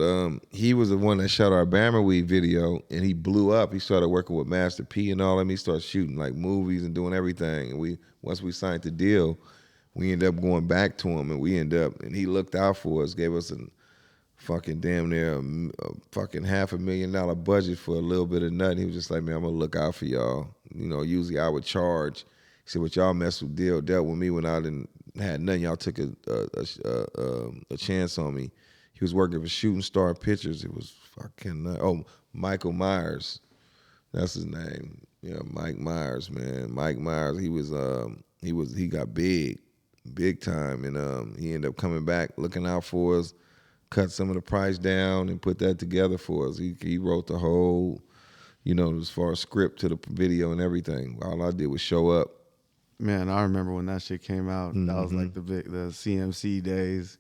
he was the one that shot our Bammer Weed video, and he blew up. He started working with Master P and all of them. He started shooting like movies and doing everything. And once we signed the deal, we ended up going back to him, and he looked out for us, gave us a fucking damn near a fucking $500,000 budget for a little bit of nothing. He was just like, man, I'm gonna look out for y'all. Usually I would charge. He said, what y'all dealt with me when I didn't had nothing. Y'all took a chance on me. He was working for Shooting Star Pictures. It was fucking Michael Myers. That's his name. Yeah, Mike Myers, man. Mike Myers. He got big time, and he ended up coming back, looking out for us, cut some of the price down, and put that together for us. He wrote the whole, as far as script to the video and everything. All I did was show up. Man, I remember when that shit came out. Mm-hmm. That was like the CMC days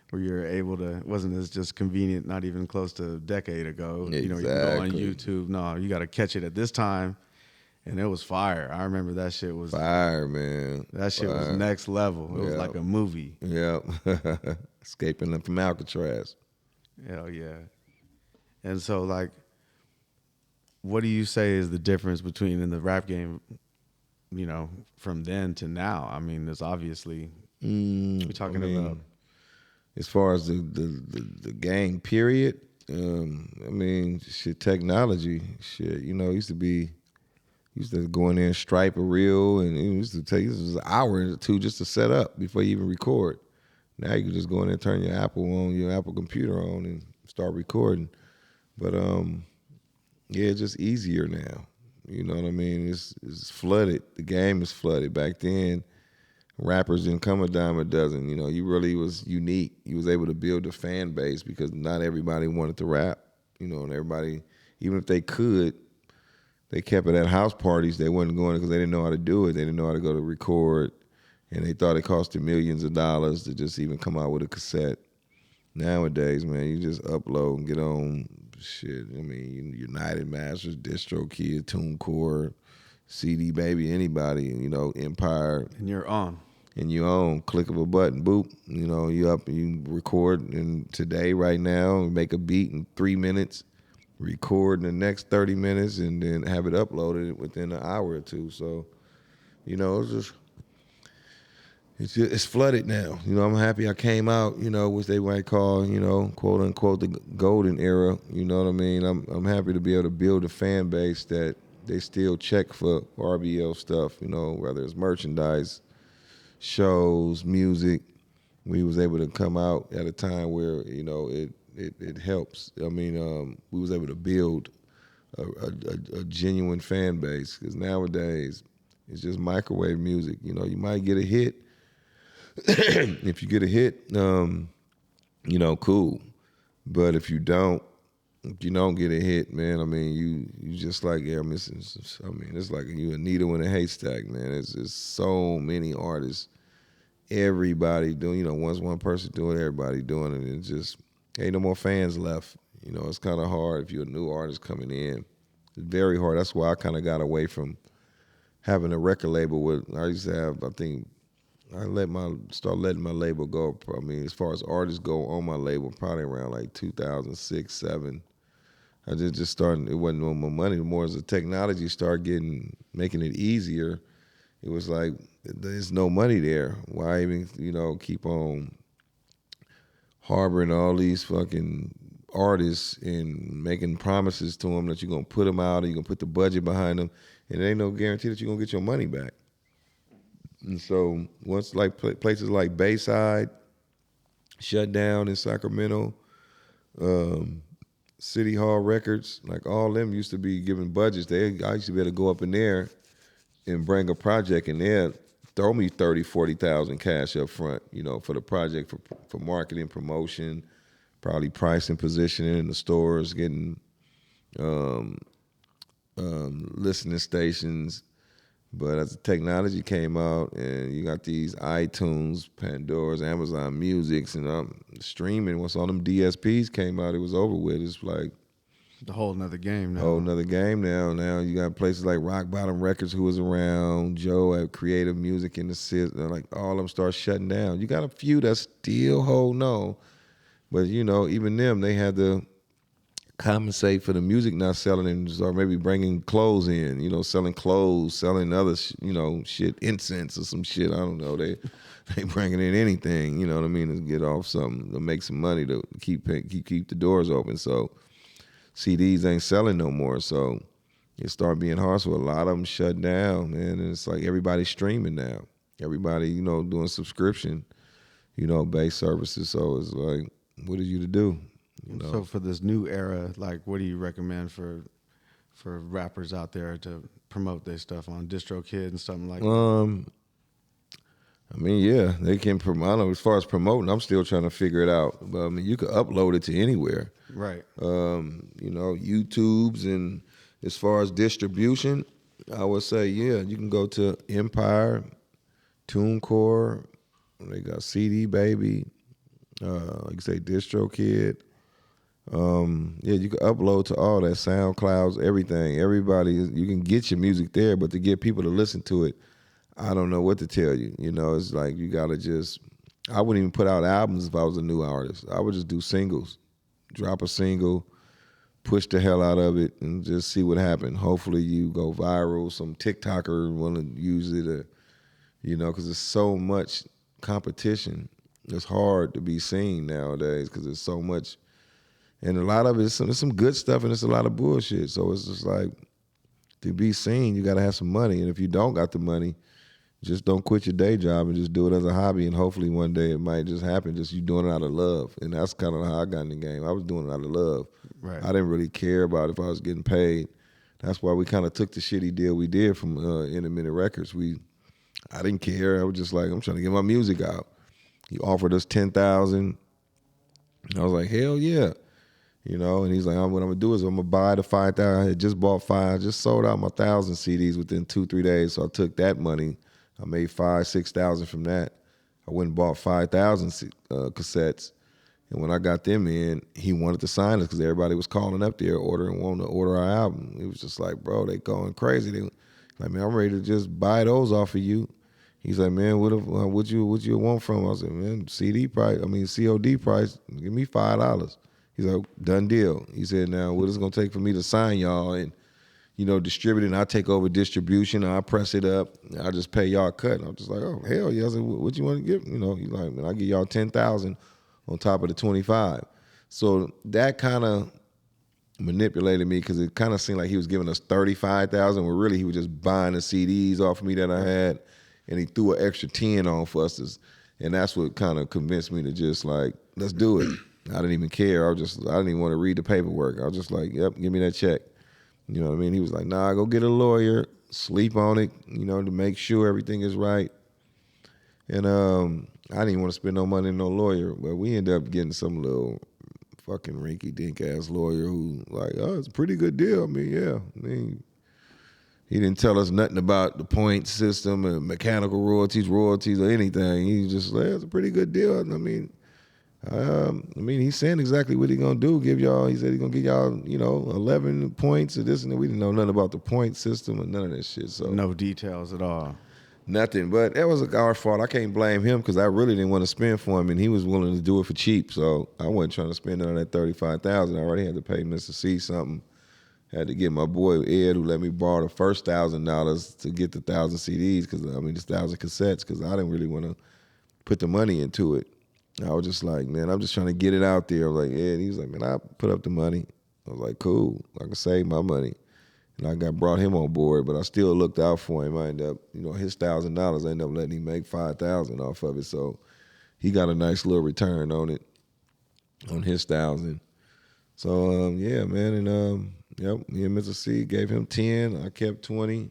where you were able to. It wasn't as just convenient. Not even close to a decade ago. Exactly. You can go on YouTube. No, you got to catch it at this time. And it was fire. I remember that shit was fire, man. That shit was next level. It was like a movie. Yeah. Escaping from Alcatraz. Hell yeah. And so, like, what do you say is the difference between in the rap game, from then to now? I mean, there's obviously we're talking about as far as the game period. Technology. Shit, used to go in there and stripe a reel, and it used to take an hour or two just to set up before you even record. Now you can just go in there and turn your Apple computer on, and start recording. But it's just easier now. You know what I mean? It's flooded. The game is flooded. Back then, rappers didn't come a dime a dozen. You really was unique. You was able to build a fan base because not everybody wanted to rap. And everybody, even if they could, they kept it at house parties. They wasn't going because they didn't know how to do it. They didn't know how to go to record, and they thought it costed millions of dollars to just even come out with a cassette. Nowadays, man, you just upload and get on shit. I mean, United Masters, DistroKid, TuneCore, CD Baby, anybody, Empire. And you're on. And you own. Click of a button, boop. You up and you record. And today, right now, make a beat in 3 minutes. Record in the next 30 minutes and then have it uploaded within an hour or two. So, it's flooded now. I'm happy I came out, which they might call, quote unquote, the golden era. You know what I mean? I'm happy to be able to build a fan base that they still check for RBL stuff, whether it's merchandise, shows, music. We was able to come out at a time where, it helps. I mean, we was able to build a genuine fan base because nowadays it's just microwave music. You might get a hit. If you get a hit, cool. But if you don't get a hit, man, I mean, you just like air missing. I mean, it's like you a needle in a haystack, man. It's just so many artists. Everybody doing, once one person doing it, everybody doing it. It's just ain't no more fans left. It's kind of hard if you're a new artist coming in. It's very hard. That's why I kind of got away from having a record label. I used to have, I think, start letting my label go. I mean, as far as artists go on my label, probably around like 2006, 2007. I just started. It wasn't no more money. The more as the technology started making it easier, it was like there's no money there. Why even keep on harboring all these fucking artists and making promises to them that you're gonna put them out, or you're gonna put the budget behind them, and there ain't no guarantee that you're gonna get your money back. And so once like places like Bayside shut down in Sacramento, City Hall Records, like all them used to be giving budgets. I used to be able to go up in there and bring a project, and they'd throw me 30, 40,000 cash up front, for the project, for marketing, promotion, probably pricing, positioning in the stores, getting listening stations. But as the technology came out and you got these iTunes, Pandora's, Amazon Musics, and streaming, once all them DSPs came out, it was over with. It's like the whole nother game now. Whole nother game now. Now you got places like Rock Bottom Records who was around, Joe at Creative Music in the city, like all of them start shutting down. You got a few that still hold on, but even them, they had to compensate for the music not selling, or maybe bringing clothes in, selling clothes, selling other, shit, incense or some shit. I don't know. They bringing in anything, you know what I mean, to get off something, to make some money, to keep the doors open. So CDs ain't selling no more. So it started being hard. So a lot of them shut down, man. And it's like everybody's streaming now. Everybody, doing subscription, based services. So it's like, what are you to do? So for this new era, like, what do you recommend for rappers out there to promote their stuff on DistroKid and something like that? I mean, yeah, they can promote. I don't know, as far as promoting, I'm still trying to figure it out. But I mean, you could upload it to anywhere. Right. YouTubes, and as far as distribution, I would say, yeah, you can go to Empire, TuneCore, they got CD Baby, like you say, DistroKid. Yeah, you can upload to all that, SoundClouds, everything. Everybody, you can get your music there, but to get people to listen to it, I don't know what to tell you. It's like you gotta I wouldn't even put out albums if I was a new artist. I would just do singles, drop a single, push the hell out of it, and just see what happens. Hopefully you go viral. Some TikToker want to use it, because there's so much competition. It's hard to be seen nowadays because there's so much. And a lot of it, there's some good stuff and it's a lot of bullshit. So it's just like, to be seen, you got to have some money. And if you don't got the money, just don't quit your day job and just do it as a hobby. And hopefully one day it might just happen, just you doing it out of love. And that's kind of how I got in the game. I was doing it out of love. Right. I didn't really care about if I was getting paid. That's why we kind of took the shitty deal we did from Independent Records. I didn't care. I was just like, I'm trying to get my music out. He offered us $10,000. I was like, hell yeah. And he's like, what I'm gonna do is I'm gonna buy the 5,000. I had just bought 5, just sold out my 1,000 CDs within 2-3 days. So I took that money. I made 5,000-6,000 from that. I went and bought 5,000 cassettes. And when I got them in, he wanted to sign us because everybody was calling up there wanting to order our album. It was just like, bro, they going crazy. They like, man, I'm ready to just buy those off of you. He's like, man, what you want from? I said, man, COD price, give me $5. He's like, done deal. He said, now what is it gonna take for me to sign y'all and distribute it, and I take over distribution, I press it up, I just pay y'all a cut. And I'm just like, oh hell yeah. I said, what you want to give? He's like, man, I give y'all 10,000 on top of the 25. So that kind of manipulated me because it kind of seemed like he was giving us 35,000 when really he was just buying the CDs off of me that I had, and he threw an extra 10 on for us. And that's what kind of convinced me to just like, let's do it. I didn't even care. I didn't even want to read the paperwork. I was just like, yep, give me that check. You know what I mean? He was like, nah, go get a lawyer, sleep on it, to make sure everything is right. And I didn't even want to spend no money on no lawyer, but we ended up getting some little fucking rinky-dink ass lawyer who like, oh, it's a pretty good deal. I mean, yeah. He didn't tell us nothing about the point system and mechanical royalties or anything. He just like, it's a pretty good deal. He's saying exactly what he's gonna do. He said he's gonna give y'all, 11 points or this and that. We didn't know nothing about the point system or none of that shit. So no details at all. Nothing. But that was our fault. I can't blame him because I really didn't want to spend for him, and he was willing to do it for cheap. So I wasn't trying to spend none of that $35,000. I already had to pay Mr. C something. Had to get my boy Ed, who let me borrow the first $1,000 to get the 1,000 CDs, this 1,000 cassettes, because I didn't really want to put the money into it. I was just like, man, I'm just trying to get it out there. I was like, yeah. And he was like, man, I put up the money. I was like, cool. I can save my money. And I brought him on board, but I still looked out for him. I ended up, his $1,000, I ended up letting him make $5,000 off of it. So he got a nice little return on it, on his 1,000. So yeah, man, and yep, me and Mr. C gave him 10. I kept 20,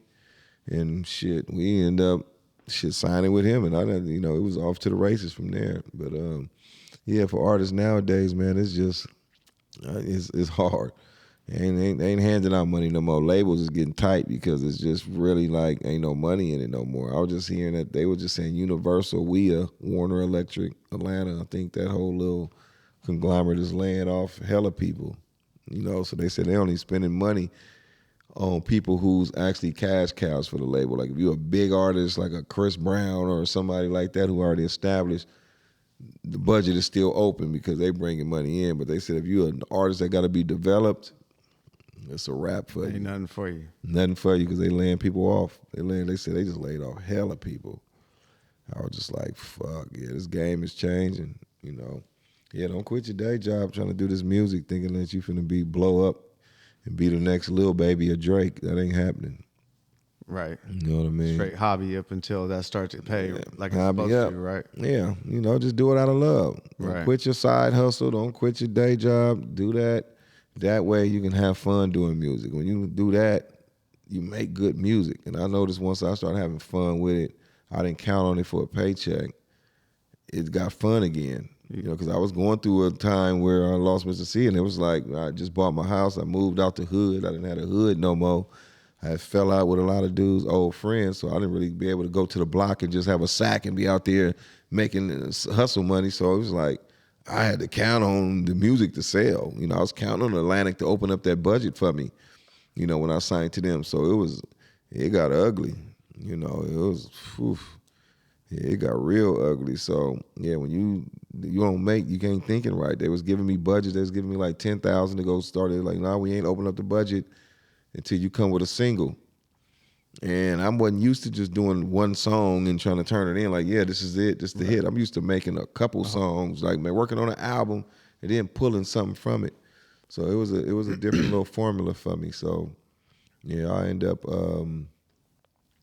and shit, we ended up signing with him, and it was off to the races from there. But yeah, for artists nowadays, man, it's just it's hard. Ain't handing out money no more. Labels is getting tight because it's just really like ain't no money in it no more. I was just hearing that they were just saying Universal, Warner Electric, Atlanta. I think that whole little conglomerate is laying off hella people. So they said they only spending money on people who's actually cash cows for the label. Like if you're a big artist like a Chris Brown or somebody like that who already established, the budget is still open because they bringing money in. But they said if you're an artist that got to be developed, it's a wrap for you. Ain't nothing for you. Nothing for you because they laying people off. They said they just laid off hella people. I was just like, fuck, yeah, this game is changing, Yeah, don't quit your day job trying to do this music thinking that you finna blow up and be the next Lil Baby or Drake. That ain't happening. Right. You know what I mean? Straight hobby up until that starts to pay like it's Hobby supposed up. to, right? Yeah, just do it out of love. Don't Right. quit your side hustle. Don't quit your day job. Do that. That way you can have fun doing music. When you do that, you make good music. And I noticed once I started having fun with it, I didn't count on it for a paycheck. It got fun again. Because I was going through a time where I lost Mr. C, and it was like I just bought my house. I moved out the hood. I didn't have a hood no more. I fell out with a lot of dudes, old friends, so I didn't really be able to go to the block and just have a sack and be out there making hustle money. So it was like I had to count on the music to sell. I was counting on Atlantic to open up that budget for me, when I signed to them. So it got ugly. It was, it got real ugly. So yeah, when you don't make, you ain't thinking right. They was giving me budgets. They was giving me like $10,000 to go start it. Like, nah, we ain't open up the budget until you come with a single. And I wasn't used to just doing one song and trying to turn it in. Like, yeah, this is it, this is the hit. I'm used to making a couple songs, like man, working on an album and then pulling something from it. So it was a different little formula for me. So yeah, I ended up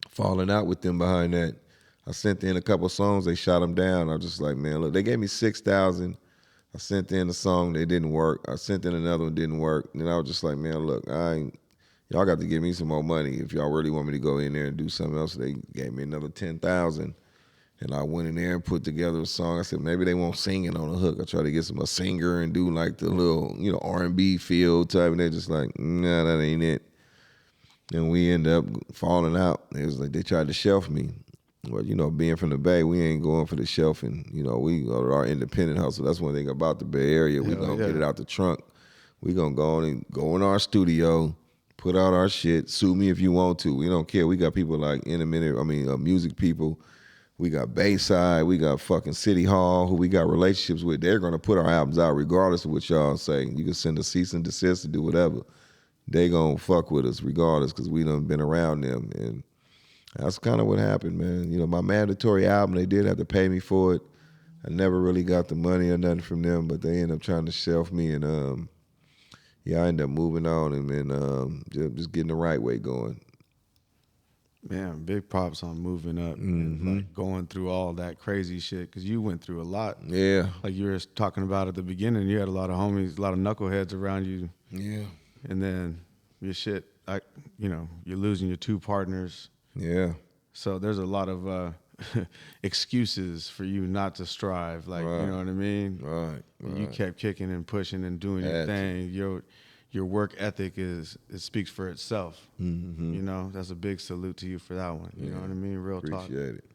falling out with them behind that. I sent in a couple songs, they shot them down. I was just like, man, look, they gave me $6,000. I sent in a song, they didn't work. I sent in another one, didn't work. And I was just like, man, look, y'all got to give me some more money if y'all really want me to go in there and do something else. They gave me another $10,000, and I went in there and put together a song. I said maybe they won't sing it on the hook. I tried to get a singer and do like the little R&B feel type, and they're just like, nah, that ain't it. And we ended up falling out. It was like they tried to shelf me. But being from the Bay, we ain't going for the shelfing. We go to our independent hustle. That's one thing about the Bay Area. We gonna get it out the trunk. We gonna go in our studio, put out our shit. Sue me if you want to. We don't care. We got people like music people. We got Bayside. We got fucking City Hall, who we got relationships with. They're gonna put our albums out regardless of what y'all say. You can send a cease and desist to do whatever. They gonna fuck with us regardless because we done been around them. And that's kind of what happened, man. My mandatory album, they did have to pay me for it. I never really got the money or nothing from them, but they ended up trying to shelf me, and I ended up moving on and then just getting the right way going. Man, big props on moving up and like going through all that crazy shit because you went through a lot. Yeah. Like you were talking about at the beginning, you had a lot of homies, a lot of knuckleheads around you. Yeah. And then your shit, you're losing your two partners. Yeah. So there's a lot of excuses for you not to strive. Like, right. You know what I mean? Right. You kept kicking and pushing and doing your thing. Your work ethic it speaks for itself. Mm-hmm. That's a big salute to you for that one. You know what I mean? Real talk.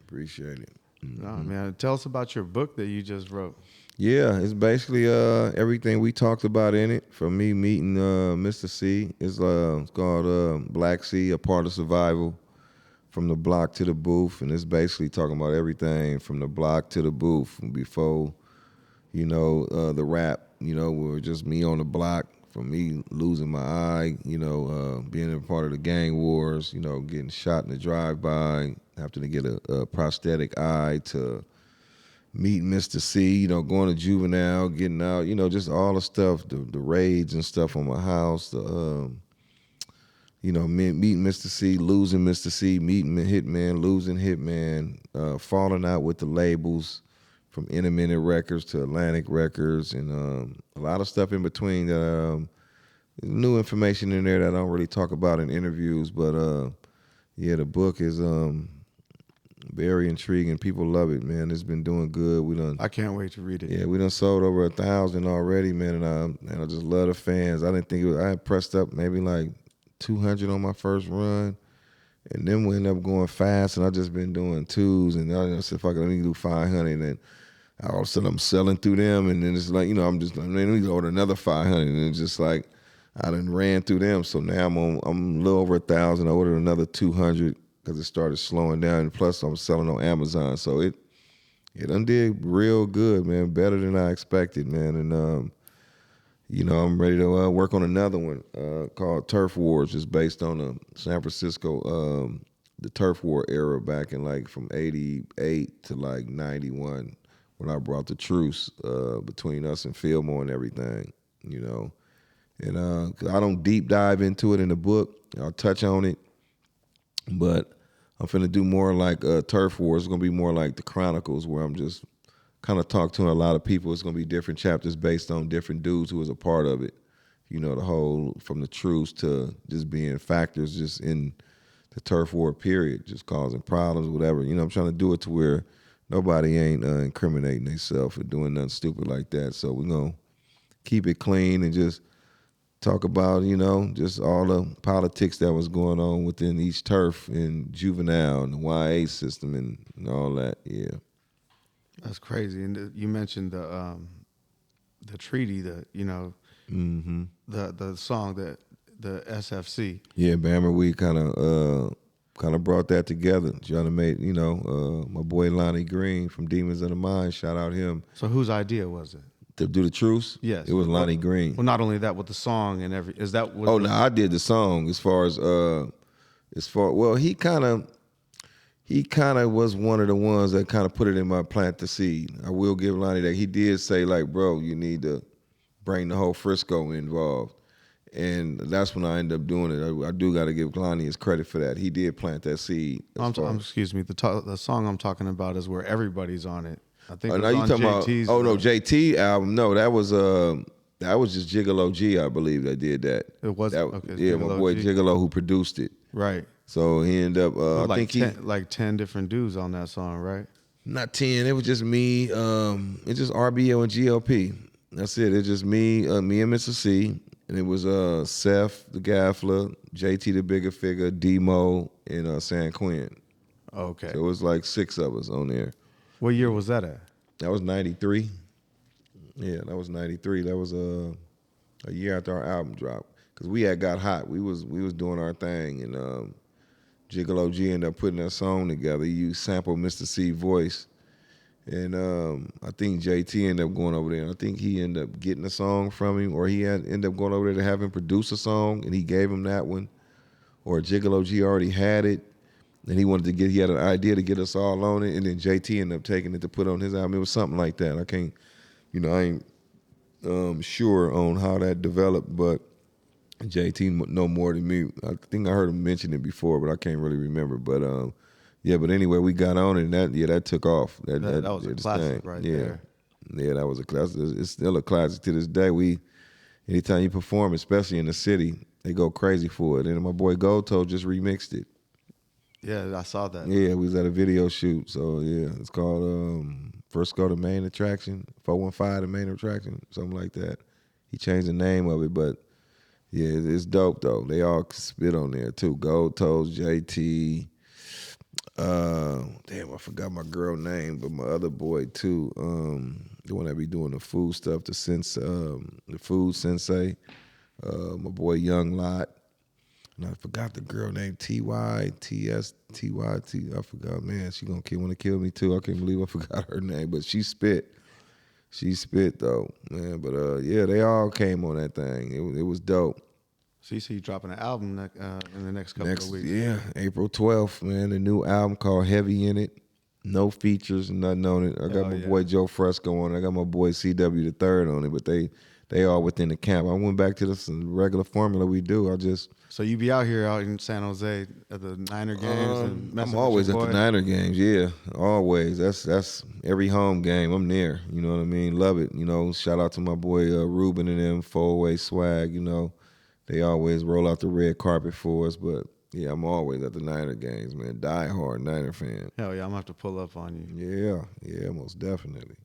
Appreciate it. Mm-hmm. Nah, man. Tell us about your book that you just wrote. Yeah, it's basically everything we talked about in it. From me meeting Mr. C, it's called Black C, A Part of Survival. From the block to the booth, and it's basically talking about everything from the block to the booth. Before, the rap, we were just me on the block, from me losing my eye, being a part of the gang wars, getting shot in the drive-by, having to get a prosthetic eye to, meeting Mr. C, you know, going to juvenile, getting out, you know, just all the stuff, the raids and stuff on my house, you know, meeting Mr. C, losing Mr. C, meeting Hitman, losing Hitman, falling out with the labels from Intermittent Records to Atlantic Records, and a lot of stuff in between that new information in there that I don't really talk about in interviews, but yeah, the book is very intriguing. People love it, man. It's been doing good. I can't wait to read it. Yeah, we done sold over 1,000 already, man, and I just love the fans. I didn't think I had pressed up maybe like 200 on my first run, and then we ended up going fast, and I just been doing twos, and I said, fuck it, I need to do 500, and then all of a sudden I'm selling through them, and then it's like, you know, I'm just, man, we order another 500, and it's just like, I done ran through them, so now I'm a little over 1,000. I ordered another 200 because it started slowing down, and plus I'm selling on Amazon, so it done did real good, man, better than I expected, man, and you know, I'm ready to work on another one called Turf Wars. It's based on the San Francisco, the Turf War era back in like from 88 to like 91 when I brought the truce between us and Fillmore and everything, you know. And I don't deep dive into it in the book. I'll touch on it, but I'm finna do more like Turf Wars. It's gonna be more like the Chronicles, where I'm just kind of talk to a lot of people. It's gonna be different chapters based on different dudes who was a part of it. You know, the whole from the truce to just being factors just in the turf war period, just causing problems, whatever. You know, I'm trying to do it to where nobody ain't incriminating themselves or doing nothing stupid like that. So we're gonna keep it clean and just talk about, you know, just all the politics that was going on within each turf and juvenile and the YA system and all that. Yeah. That's crazy. And you mentioned the treaty, you know, the song that the SFC. Yeah, Bammer, we kind of brought that together. Trying to make, you know, my boy Lonnie Green from Demons of the Mind, shout out him. So whose idea was it? To do the truce? Yes. It was Lonnie Green. Well, not only that, with the song and is that what? Oh, no, I did the song well, he kind of was one of the ones that kind of put it in my plant the seed. I will give Lonnie that. He did say, like, bro, you need to bring the whole Frisco involved. And that's when I ended up doing it. I do got to give Lonnie his credit for that. He did plant that seed. Excuse me. The song I'm talking about is where everybody's on it. I think now you talking JT's about? Oh no, JT album. No, that was just Gigolo G, I believe, that did that. It was okay. Yeah, my boy Gigolo who produced it. Right. So he ended up. I think like 10 different dudes on that song, right? Not 10. It was just me. It's just RBL and GLP. That's it. It's just me, me and Mr. C, and it was Seth the Gaffler, JT the Bigger Figure, Demo, and San Quinn. Okay. So it was like 6 of us on there. What year was that at? That was 93. Yeah, that was 93. That was a year after our album dropped. Because we had got hot. We was doing our thing. And Gigolo G ended up putting that song together. He used sample Mr. C voice. And I think JT ended up going over there. And I think he ended up getting a song from him. Or he ended up going over there to have him produce a song. And he gave him that one. Or Gigolo G already had it. And he had an idea to get us all on it, and then JT ended up taking it to put on his album. It was something like that. I ain't sure on how that developed, but JT know more than me. I think I heard him mention it before, but I can't really remember. But yeah, but anyway, we got on it, and that took off. That was a classic right there. Yeah, that was a classic. It's still a classic to this day. Anytime you perform, especially in the city, they go crazy for it. And my boy Goto just remixed it. Yeah, I saw that. Yeah, we was at a video shoot. So, yeah, it's called Frisco the Main Attraction, 415 the Main Attraction, something like that. He changed the name of it, but, yeah, it's dope, though. They all spit on there, too. Gold Toes, JT. Damn, I forgot my girl name, but my other boy, too, the one that be doing the food stuff, the food sensei, my boy Young Lot. And I forgot the girl named TYTS. I forgot, man. She want to kill me too. I can't believe I forgot her name, but she spit. She spit though, man. But yeah, they all came on that thing. It was dope. So you see you dropping an album in the next couple of weeks. Yeah, April 12th, man. A new album called Heavy in It. No features, nothing on it. I got my boy Joe Fresco on it. I got my boy CW the Third on it, but they all within the camp. I went back to this regular formula we do. So you be out here out in San Jose at the Niner games and messing I'm always with at your the boy? Niner games, yeah. Always. That's every home game. I'm there. You know what I mean? Love it. You know, shout out to my boy Ruben and them, 4-way swag, you know. They always roll out the red carpet for us, but yeah, I'm always at the Niner games, man. Die hard Niner fan. Hell yeah, I'm gonna have to pull up on you. Yeah, most definitely.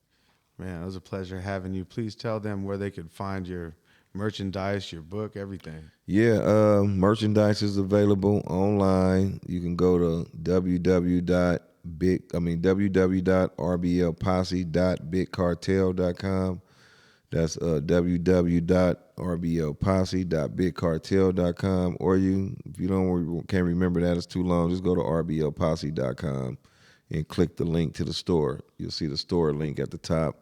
Man, it was a pleasure having you. Please tell them where they could find your merchandise, your book, everything. Yeah, merchandise is available online. You can go to www.rblposse.bigcartel.com. That's www.rblposse.bigcartel.com. Or if you can't remember that, it's too long, just go to rblposse.com and click the link to the store. You'll see the store link at the top.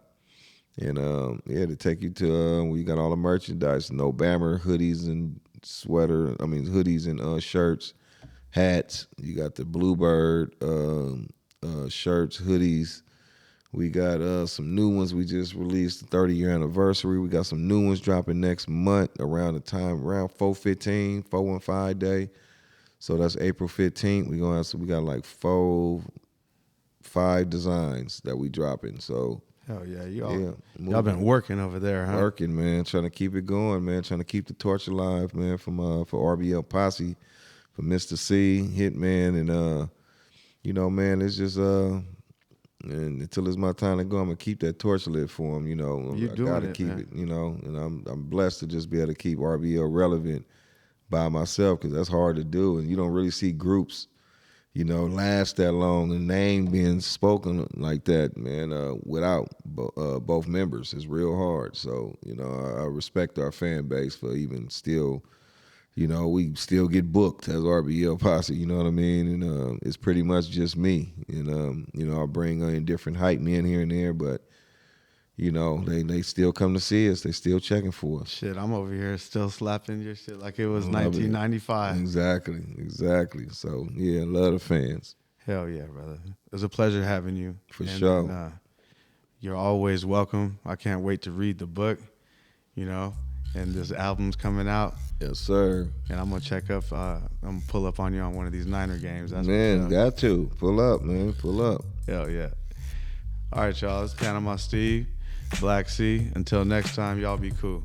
And to take you to we got all the merchandise, No Bammer hoodies and hoodies and shirts, hats. You got the Bluebird shirts, hoodies. We got some new ones. We just released the 30-year anniversary. We got some new ones dropping next month around 4/15, 415 day. So that's April 15th. We got like 5 designs that we dropping. So hell yeah, y'all been working over there, huh? Working, man. Trying to keep it going, man. Trying to keep the torch alive, man. For RBL Posse, for Mr. C, Hitman, and man, it's just and until it's my time to go, I'm gonna keep that torch lit for him. You know, I gotta keep it. You know, and I'm blessed to just be able to keep RBL relevant by myself, because that's hard to do, and you don't really see groups, last that long, the name being spoken like that, man, without both members is real hard. So, I respect our fan base for even still, we still get booked as RBL Posse, you know what I mean? And it's pretty much just me. And, I bring in different hype men here and there, but, they still come to see us. They still checking for us. Shit, I'm over here still slapping your shit like it was 1995. Exactly. So, yeah, love the fans. Hell yeah, brother. It was a pleasure having you. For sure. And, you're always welcome. I can't wait to read the book, and this album's coming out. Yes, sir. And I'm going to check up. I'm going to pull up on you on one of these Niner games. That's man, got to. Pull up, man. Pull up. Hell yeah. All right, y'all. It's Panama Steve, Black C. Until next time, y'all be cool.